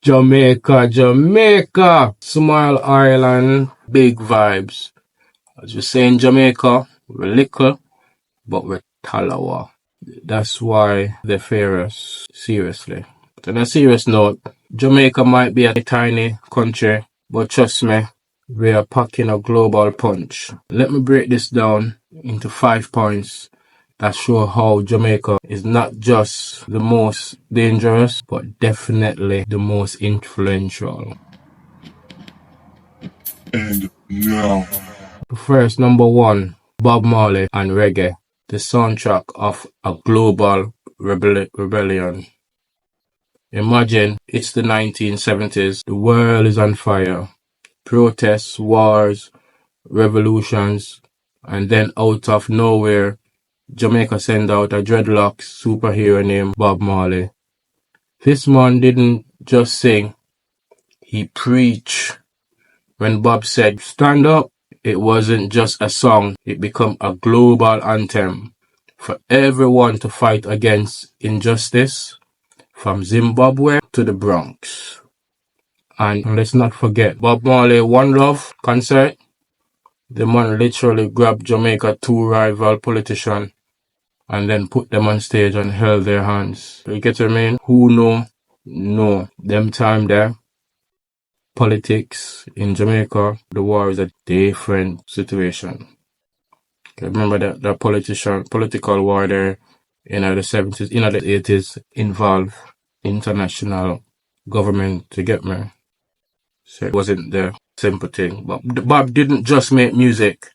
Jamaica. Small island, big vibes. As you say in Jamaica, we're little, but we're talawa. That's why they fear us, seriously. But on a serious note, Jamaica might be a tiny country, but trust me, we are packing a global punch. Let me break this down into 5 points that show how Jamaica is not just the most dangerous, but definitely the most influential. And now, First, number one, Bob Marley and Reggae, the soundtrack of a global rebellion. Imagine it's the 1970s, the world is on fire. Protests, wars, revolutions, and then out of nowhere, Jamaica send out a dreadlocks superhero named Bob Marley. This man didn't just sing, he preached. When Bob said, "Stand up," it wasn't just a song, it became a global anthem for everyone to fight against injustice, from Zimbabwe to the Bronx. And let's not forget, Bob Marley One Love concert. The man literally grabbed Jamaica two rival politicians and then put them on stage and held their hands. You get what I mean? Who know? No. Them time there, politics in Jamaica, the war is a different situation. Remember that the political war there in the 70s, in the 80s involved international government, to get me. So it wasn't the simple thing. But Bob didn't just make music.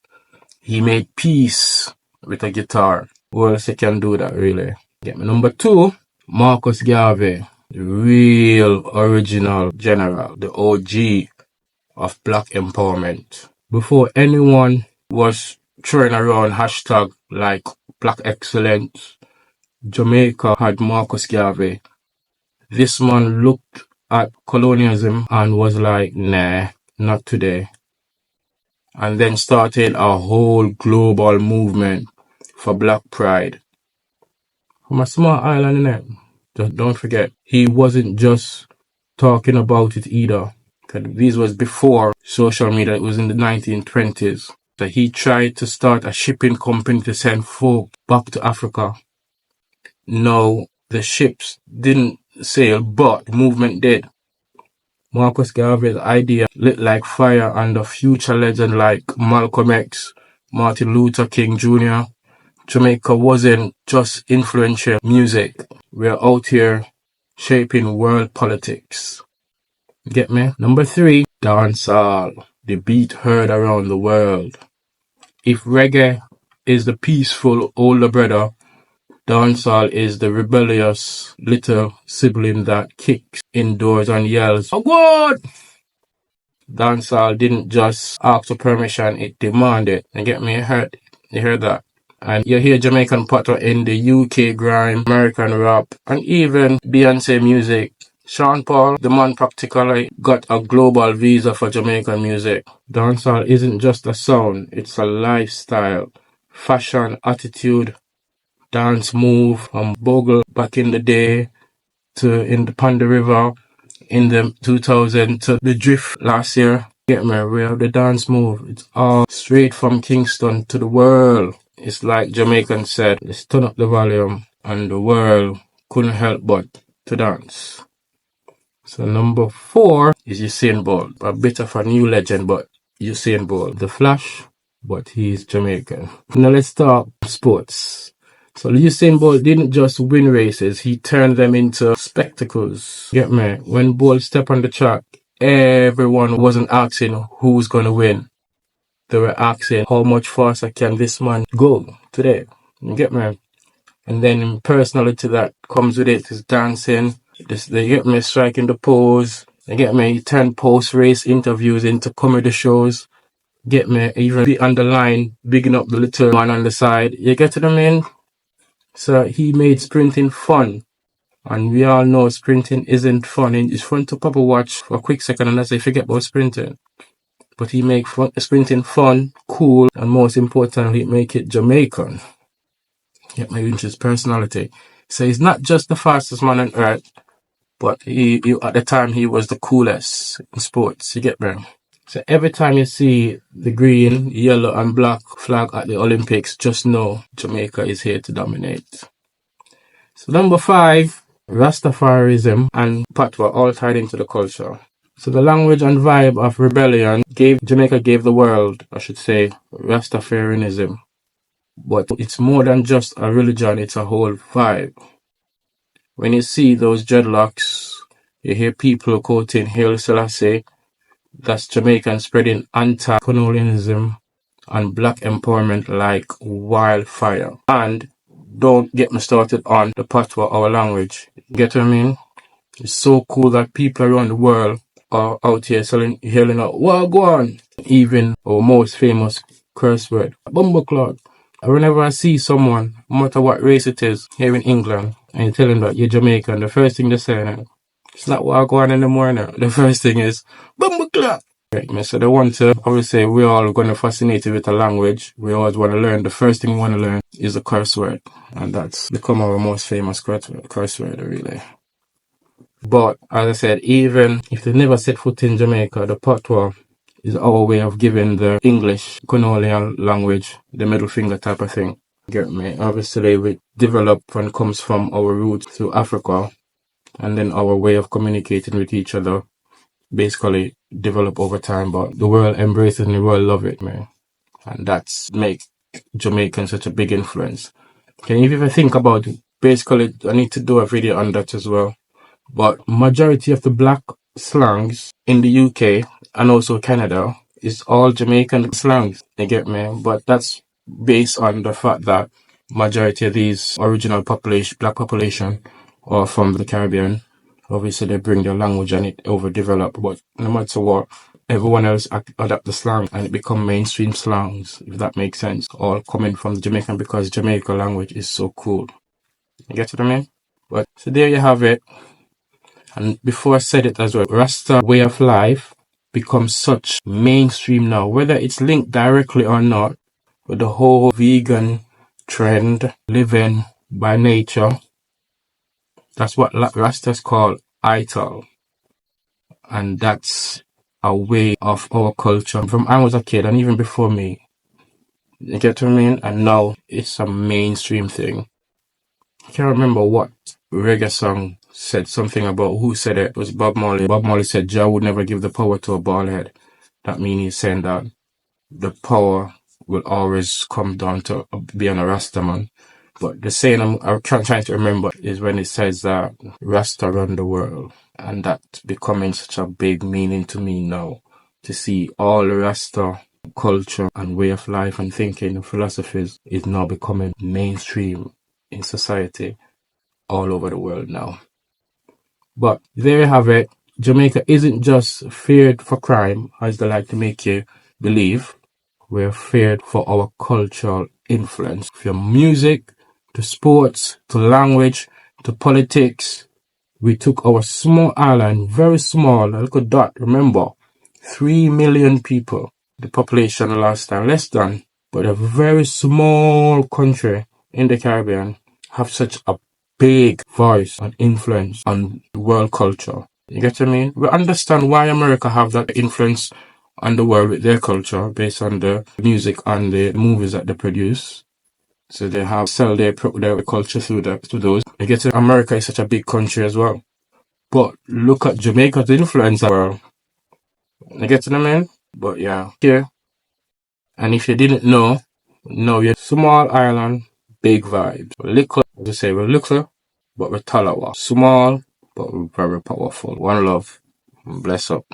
He made peace with a guitar. Who else can do that, really? Get me. Number two, Marcus Garvey, the real original general, the OG of black empowerment. Before anyone was throwing around hashtag like Black Excellence, Jamaica had Marcus Garvey. This man looked at colonialism and was like, nah, not today. And then started a whole global movement for black pride. From a small island, innit? Just don't forget, he wasn't just talking about it either. This was before social media. It was in the 1920s. So he tried to start a shipping company to send folk back to Africa. No, the ships didn't sail, but the movement did. Marcus Garvey's idea lit like fire under future legends like Malcolm X, Martin Luther King Jr. Jamaica wasn't just influential music. We're out here shaping world politics. Get me? Number three, Dancehall, the beat heard around the world. If reggae is the peaceful older brother, Dancehall is the rebellious little sibling that kicks indoors and yells, "Oh God!" Dancehall didn't just ask for permission, it demanded. You get me? You heard that? And you hear Jamaican Patois in the UK grime, American rap, and even Beyonce music. Sean Paul, the man practically got a global visa for Jamaican music. Dancehall isn't just a sound, it's a lifestyle. Fashion, attitude, dance move from Bogle back in the day to in the Panda River in the 2000 to the Drift last year. Get me, we have the dance move. It's all straight from Kingston to the world. It's like Jamaicans said, let's turn up the volume, and the world couldn't help but to dance. So number four is Usain Bolt, a bit of a new legend, but Usain Bolt, the Flash, but he's Jamaican. Now let's talk sports. So Usain Bolt didn't just win races, he turned them into spectacles. Get me? When Bolt stepped on the track, everyone wasn't asking who's gonna win. They were asking how much faster can this man go today. You get me? And then personality that comes with it is dancing. They get me striking the pose. They get me turn post-race interviews into comedy shows. Get me even be on the line, bigging up the little man on the side. You get what I mean? So he made sprinting fun. And we all know sprinting isn't fun. It's fun to pop a watch for a quick second and that's it, forget about sprinting. But he make sprinting fun, cool, and most importantly, make it Jamaican. Get my interest personality. So he's not just the fastest man on earth, But he at the time he was the coolest in sports. You get me? So every time you see the green, yellow, and black flag at the Olympics, just know Jamaica is here to dominate. So number 5, Rastafarism and Patois all tied into the culture. So the language and vibe of rebellion Jamaica gave the world, I should say, Rastafarianism. But it's more than just a religion, it's a whole vibe. When you see those dreadlocks, you hear people quoting Haile Selassie, that's Jamaican spreading anti-colonialism and black empowerment like wildfire. And don't get me started on the patois, our language. Get what I mean? It's so cool that people around the world are out here yelling out, Wagwan! Even our most famous curse word, Bumbleclot. Whenever I see someone, no matter what race it is, here in England, and you tell them that you're Jamaican, the first thing they say, it's not Wagwan in the morning. The first thing is, Bumbleclot! Right, so they want to, obviously, we're all going to fascinate with the language. We always want to learn. The first thing we want to learn is a curse word. And that's become our most famous curse word, really. But, as I said, even if they never set foot in Jamaica, the patois is our way of giving the English colonial language the middle finger type of thing. Get me? Obviously, we develop and comes from our roots through Africa. And then our way of communicating with each other basically develop over time, but the world embraces it and the world love it, man. And that's make Jamaican such a big influence. Can you even think about it? Basically, I need to do a video on that as well. But majority of the black slangs in the UK and also Canada is all Jamaican slangs. You get me? But that's based on the fact that majority of these original black population are from the Caribbean. Obviously, they bring their language and it overdeveloped, but no matter what, everyone else adapt the slang and it become mainstream slangs, if that makes sense. All coming from the Jamaican because Jamaica language is so cool. You get what I mean? But so there you have it. And before I said it as well, Rasta way of life becomes such mainstream now, whether it's linked directly or not, with the whole vegan trend, living by nature. That's what Rastas call ital. And that's a way of our culture from I was a kid and even before me. You get what I mean? And now it's a mainstream thing. I can't remember what reggae song said something about who said it. It was Bob Marley. Bob Marley said Jah would never give the power to a bald head. That means he's saying that the power will always come down to being a Rasta man. But the saying I'm trying to remember is when it says that Rasta run the world. And that's becoming such a big meaning to me now. To see all the Rasta culture and way of life and thinking and philosophies is now becoming mainstream in society all over the world now. But there you have it. Jamaica isn't just feared for crime, as they like to make you believe. We're feared for our cultural influence. From music, to sports, to language, to politics. We took our small island, very small, a little dot, remember, 3 million people. The population last time, less than, but a very small country in the Caribbean have such a big voice and influence on world culture. You get what I mean? We understand why America have that influence on the world with their culture based on the music and the movies that they produce. So they have sell their culture through those. You get it? America is such a big country as well. But look at Jamaica's influence on the world. You get what I mean? But yeah, here. And if you didn't know, no, you're small island, big vibes. Little, as I say, we're little, but we're talawa. Small, but we're very powerful. One love. Bless up.